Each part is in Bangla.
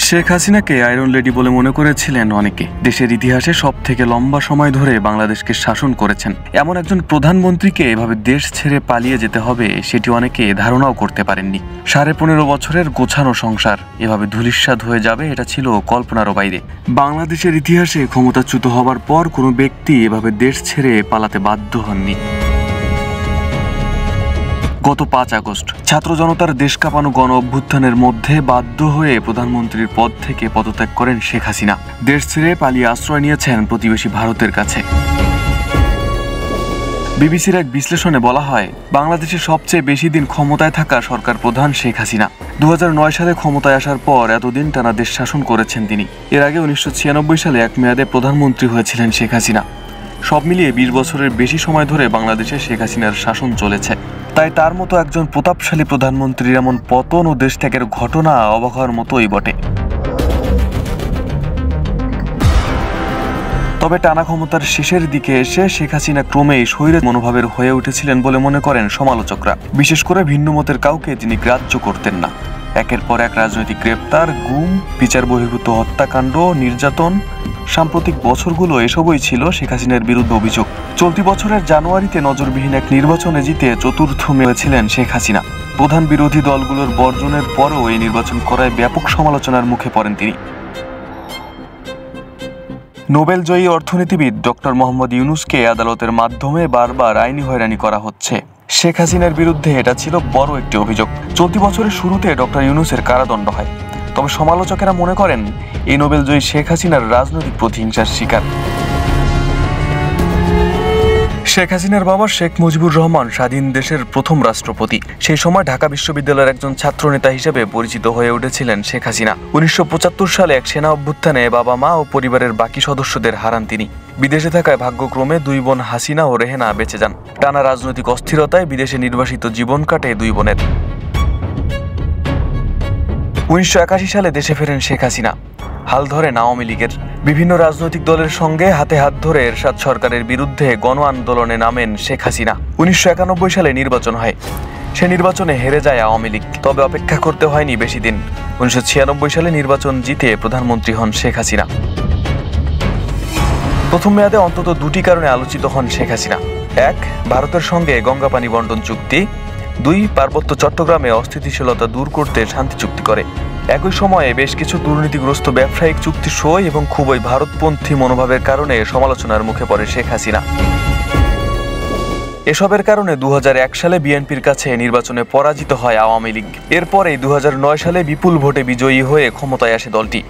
শেখ হাসিনাকে আয়রন লেডি বলে মনে করেছিলেন অনেকে। দেশের ইতিহাসে সবথেকে লম্বা সময় ধরে বাংলাদেশকে শাসন করেছেন এমন একজন প্রধানমন্ত্রীকে এভাবে দেশ ছেড়ে পালিয়ে যেতে হবে সেটি অনেকে ধারণাও করতে পারেননি। 15.5 বছরের গোছানো সংসার এভাবে ধূলিসাৎ হয়ে যাবে এটা ছিল কল্পনারও বাইরে। বাংলাদেশের ইতিহাসে ক্ষমতাচ্যুত হবার পর কোনো ব্যক্তি এভাবে দেশ ছেড়ে পালাতে বাধ্য হননি। গত 5 আগস্ট ছাত্র জনতার দেশ কাঁপানো গণ অভ্যুত্থানের মধ্যে বাধ্য হয়ে প্রধানমন্ত্রীর পদ থেকে পদত্যাগ করেন শেখ হাসিনা। দেশ ছেড়ে পালিয়ে আশ্রয় নিয়েছেন প্রতিবেশী ভারতের কাছে। বিবিসির এক বিশ্লেষণে বলা হয়, বাংলাদেশে সবচেয়ে বেশি দিন ক্ষমতায় থাকা সরকার প্রধান শেখ হাসিনা। 2009 সালে ক্ষমতায় আসার পর এতদিন টানা দেশ শাসন করেছেন তিনি। এর আগে 1996 সালে এক মেয়াদে প্রধানমন্ত্রী হয়েছিলেন শেখ হাসিনা। সব মিলিয়ে 20 বছরের বেশি সময় ধরে বাংলাদেশে শেখ হাসিনার শাসন চলেছে। তাই তার মতো একজন প্রতাপশালী প্রধানমন্ত্রীর এমন পতন ও দেশ ত্যাগের ঘটনা অবাক হওয়ার মতোই বটে। তবে টানা ক্ষমতার শেষের দিকে এসে শেখ হাসিনা ক্রমেই স্বৈর মনোভাবের হয়ে উঠেছিলেন বলে মনে করেন সমালোচকরা। বিশেষ করে ভিন্ন মতের কাউকে তিনি গ্রাহ্য করতেন না। একের পর এক রাজনৈতিক গ্রেপ্তার, গুম, বিচার বহির্ভূত হত্যাকাণ্ড, নির্যাতন, সাম্প্রতিক বছরগুলো এসবই ছিল শেখ হাসিনার বিরুদ্ধে অভিযোগ। চলতি বছরের জানুয়ারিতে নজরবিহীন এক নির্বাচনে জিতে চতুর্থ হয়েছিলেন শেখ হাসিনা। প্রধান বিরোধী দলগুলোর বর্জনের পরও এই নির্বাচন করায় ব্যাপক সমালোচনার মুখে পড়েন তিনি। নোবেলজয়ী অর্থনীতিবিদ ডক্টর মোহাম্মদ ইউনূসকে আদালতের মাধ্যমে বারবার আইনি হয়রানি করা হচ্ছে। শেখ হাসিনার বিরুদ্ধে এটা ছিল বড় একটি অভিযোগ। চলতি বছরের শুরুতে ডক্টর ইউনূসের কারাদণ্ড হয়। তবে সমালোচকেরা মনে করেন এই নোবেলজয়ী শেখ হাসিনার রাজনৈতিক প্রতিহিংসার শিকার। শেখ হাসিনার বাবা শেখ মুজিবুর রহমান স্বাধীন দেশের প্রথম রাষ্ট্রপতি। সেই সময় ঢাকা বিশ্ববিদ্যালয়ের একজন ছাত্রনেতা হিসেবে পরিচিত হয়ে উঠেছিলেন শেখ হাসিনা। 1975 সালে এক সেনা অভ্যুত্থানে বাবা মা ও পরিবারের বাকি সদস্যদের হারান তিনি। বিদেশে থাকায় ভাগ্যক্রমে 2 বোন হাসিনা ও রেহেনা বেঁচে যান। টানা রাজনৈতিক অস্থিরতায় বিদেশে নির্বাসিত জীবন কাটে 2 বোনের। 1981 সালে দেশে ফেরেন শেখ হাসিনা। হাল ধরেন আওয়ামী লীগের। বিভিন্ন রাজনৈতিক দলের সঙ্গে হাতে হাত ধরে এরশাদ সরকারের বিরুদ্ধে গণ আন্দোলনে নামেন শেখ হাসিনা। 1991 সালে নির্বাচন হয়। সে নির্বাচনে হেরে যায় আওয়ামী লীগ। তবে অপেক্ষা করতে হয়নি বেশি দিন। 1996 সালে নির্বাচন জিতে প্রধানমন্ত্রী হন শেখ হাসিনা। প্রথম মেয়াদে অন্তত 2টি কারণে আলোচিত হন শেখ হাসিনা। 1. ভারতের সঙ্গে গঙ্গা পানি বন্টন চুক্তি। 2. পার্বত্য চট্টগ্রামে অস্থিতিশীলতা দূর করতে শান্তি চুক্তি করে। একই সময়ে বেশ কিছু দুর্নীতিগ্রস্ত ব্যবসায়িক চুক্তি সই এবং খুবই ভারতপন্থী মনোভাবের কারণে সমালোচনার মুখে পড়ে শেখ হাসিনা। এসবের কারণে 2001 সালে বিএনপির কাছে নির্বাচনে পরাজিত হয় আওয়ামী লীগ। এরপরেই 2009 সালে বিপুল ভোটে বিজয়ী হয়ে ক্ষমতায় আসে দলটি।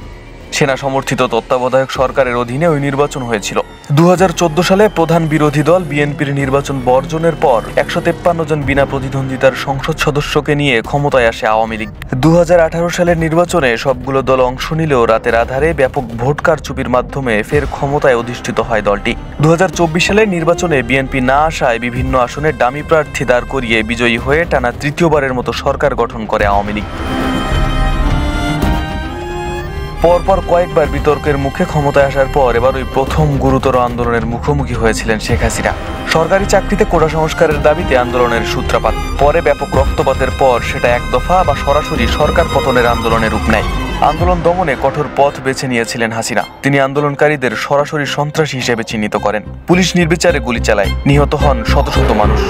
সেনা সমর্থিত তত্ত্বাবধায়ক সরকারের অধীনে ওই নির্বাচন হয়েছিল। 2014 সালে প্রধান বিরোধী দল বিএনপির নির্বাচন বর্জনের পর 153 জন বিনা প্রতিদ্বন্দ্বিতার সংসদ সদস্যকে নিয়ে ক্ষমতায় আসে আওয়ামী লীগ। 2018 সালের নির্বাচনে সবগুলো দল অংশ নিলেও রাতের আধারে ব্যাপক ভোট কারচুপির মাধ্যমে ফের ক্ষমতায় অধিষ্ঠিত হয় দলটি। 2024 সালের নির্বাচনে বিএনপি না আসায় বিভিন্ন আসনে ডামি প্রার্থী দাঁড় করিয়ে বিজয়ী হয়ে টানা তৃতীয়বারের মতো সরকার গঠন করে আওয়ামী লীগ। পরপর কয়েকবার বিতর্কের মুখে ক্ষমতায় আসার পর এবার ওই প্রথম গুরুতর আন্দোলনের মুখোমুখি হয়েছিলেন শেখ হাসিনা। সরকারি চাকরিতে কোটা সংস্কারের দাবিতে আন্দোলনের সূত্রপাত। পরে ব্যাপক রক্তপাতের পর সেটা এক দফা বা সরাসরি সরকার পতনের আন্দোলনের রূপ নেয়। আন্দোলন দমনে কঠোর পথ বেছে নিয়েছিলেন হাসিনা। তিনি আন্দোলনকারীদের সরাসরি সন্ত্রাসী হিসেবে চিহ্নিত করেন। পুলিশ নির্বিচারে গুলি চালায়। নিহত হন শত শত মানুষ।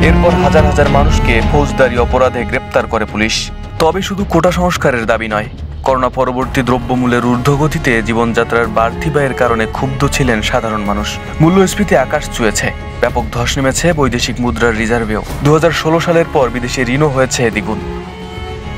এরপর হাজার হাজার মানুষকে ফৌজদারি অপরাধে গ্রেপ্তার করে পুলিশ। তবে শুধু কোটা সংস্কারের দাবি নয়, করোনা পরবর্তী দ্রব্যমূল্যের ঊর্ধ্বগতিতে জীবনযাত্রার বাড়তি ব্যয়ের কারণে ক্ষুব্ধ ছিলেন সাধারণ মানুষ। মূল্যস্ফীতি আকাশ ছুঁয়েছে। ব্যাপক ধস নেমেছে বৈদেশিক মুদ্রার রিজার্ভেও। 2016 সালের পর বিদেশে ঋণও হয়েছে দ্বিগুণ।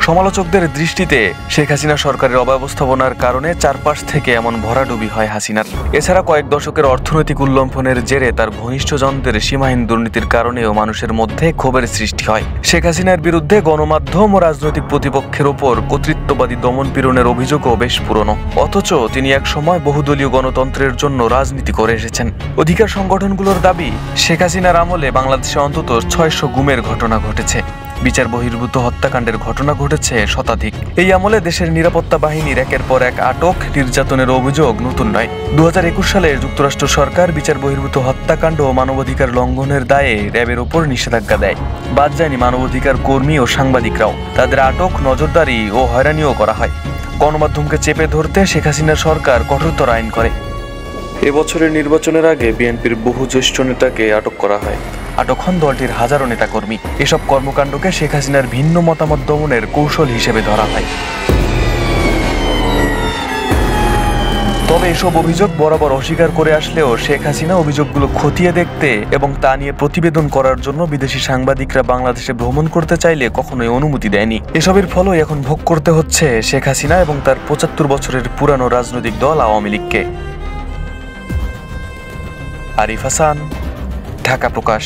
সমালোচকদের দৃষ্টিতে শেখ হাসিনা সরকারের অব্যবস্থাপনার কারণে চারপাশ থেকে এমন ভরাডুবি হয় হাসিনার। এছাড়া কয়েক দশকের অর্থনৈতিক উল্লঙ্ঘনের জেরে তার ঘনিষ্ঠজনদের সীমাহীন দুর্নীতির কারণেও মানুষের মধ্যে ক্ষোভের সৃষ্টি হয়। শেখ হাসিনার বিরুদ্ধে গণমাধ্যম ও রাজনৈতিক প্রতিপক্ষের ওপর কর্তৃত্ববাদী দমনপীড়নের অভিযোগও বেশ পুরনো। অথচ তিনি এক সময় বহুদলীয় গণতন্ত্রের জন্য রাজনীতি করে এসেছেন। অধিকার সংগঠনগুলোর দাবি, শেখ হাসিনার আমলে বাংলাদেশে অন্তত 600 গুমের ঘটনা ঘটেছে। বিচার বহির্ভূত হত্যাকাণ্ডের ঘটনা ঘটেছে শতাধিক। এই আমলে দেশের নিরাপত্তা বাহিনীর একের পর এক আটক, নির্যাতনের অভিযোগ নতুন নয়। 2021 সালে যুক্তরাষ্ট্র সরকার বিচার বহির্ভূত হত্যাকাণ্ড ও মানবাধিকার লঙ্ঘনের দায়ে র্যাবের ওপর নিষেধাজ্ঞা দেয়। বাদ যায়নি মানবাধিকার কর্মী ও সাংবাদিকরাও। তাদের আটক, নজরদারি ও হয়রানিও করা হয়। গণমাধ্যমকে চেপে ধরতে শেখ হাসিনার সরকার কঠোরতর আইন করে। এবছরের নির্বাচনের আগে বিএনপির বহু জ্যেষ্ঠ নেতাকে আটক করা হয়। আটক হন দলটির হাজারো নেতাকর্মী। এসব কর্মকাণ্ডকে শেখ হাসিনার ভিন্ন মতামত দমনের কৌশল হিসেবে ধরা হয়। তবে এসব অভিযোগ বরাবর অস্বীকার করে আসলেও শেখ হাসিনা অভিযোগগুলো খতিয়ে দেখতে এবং তা নিয়ে প্রতিবেদন করার জন্য বিদেশি সাংবাদিকরা বাংলাদেশে ভ্রমণ করতে চাইলে কখনোই অনুমতি দেয়নি। এসবের ফলই এখন ভোগ করতে হচ্ছে শেখ হাসিনা এবং তার 75 বছরের পুরানো রাজনৈতিক দল আওয়ামী লীগকে। আরিফ হাসান, ঢাকা প্রকাশ।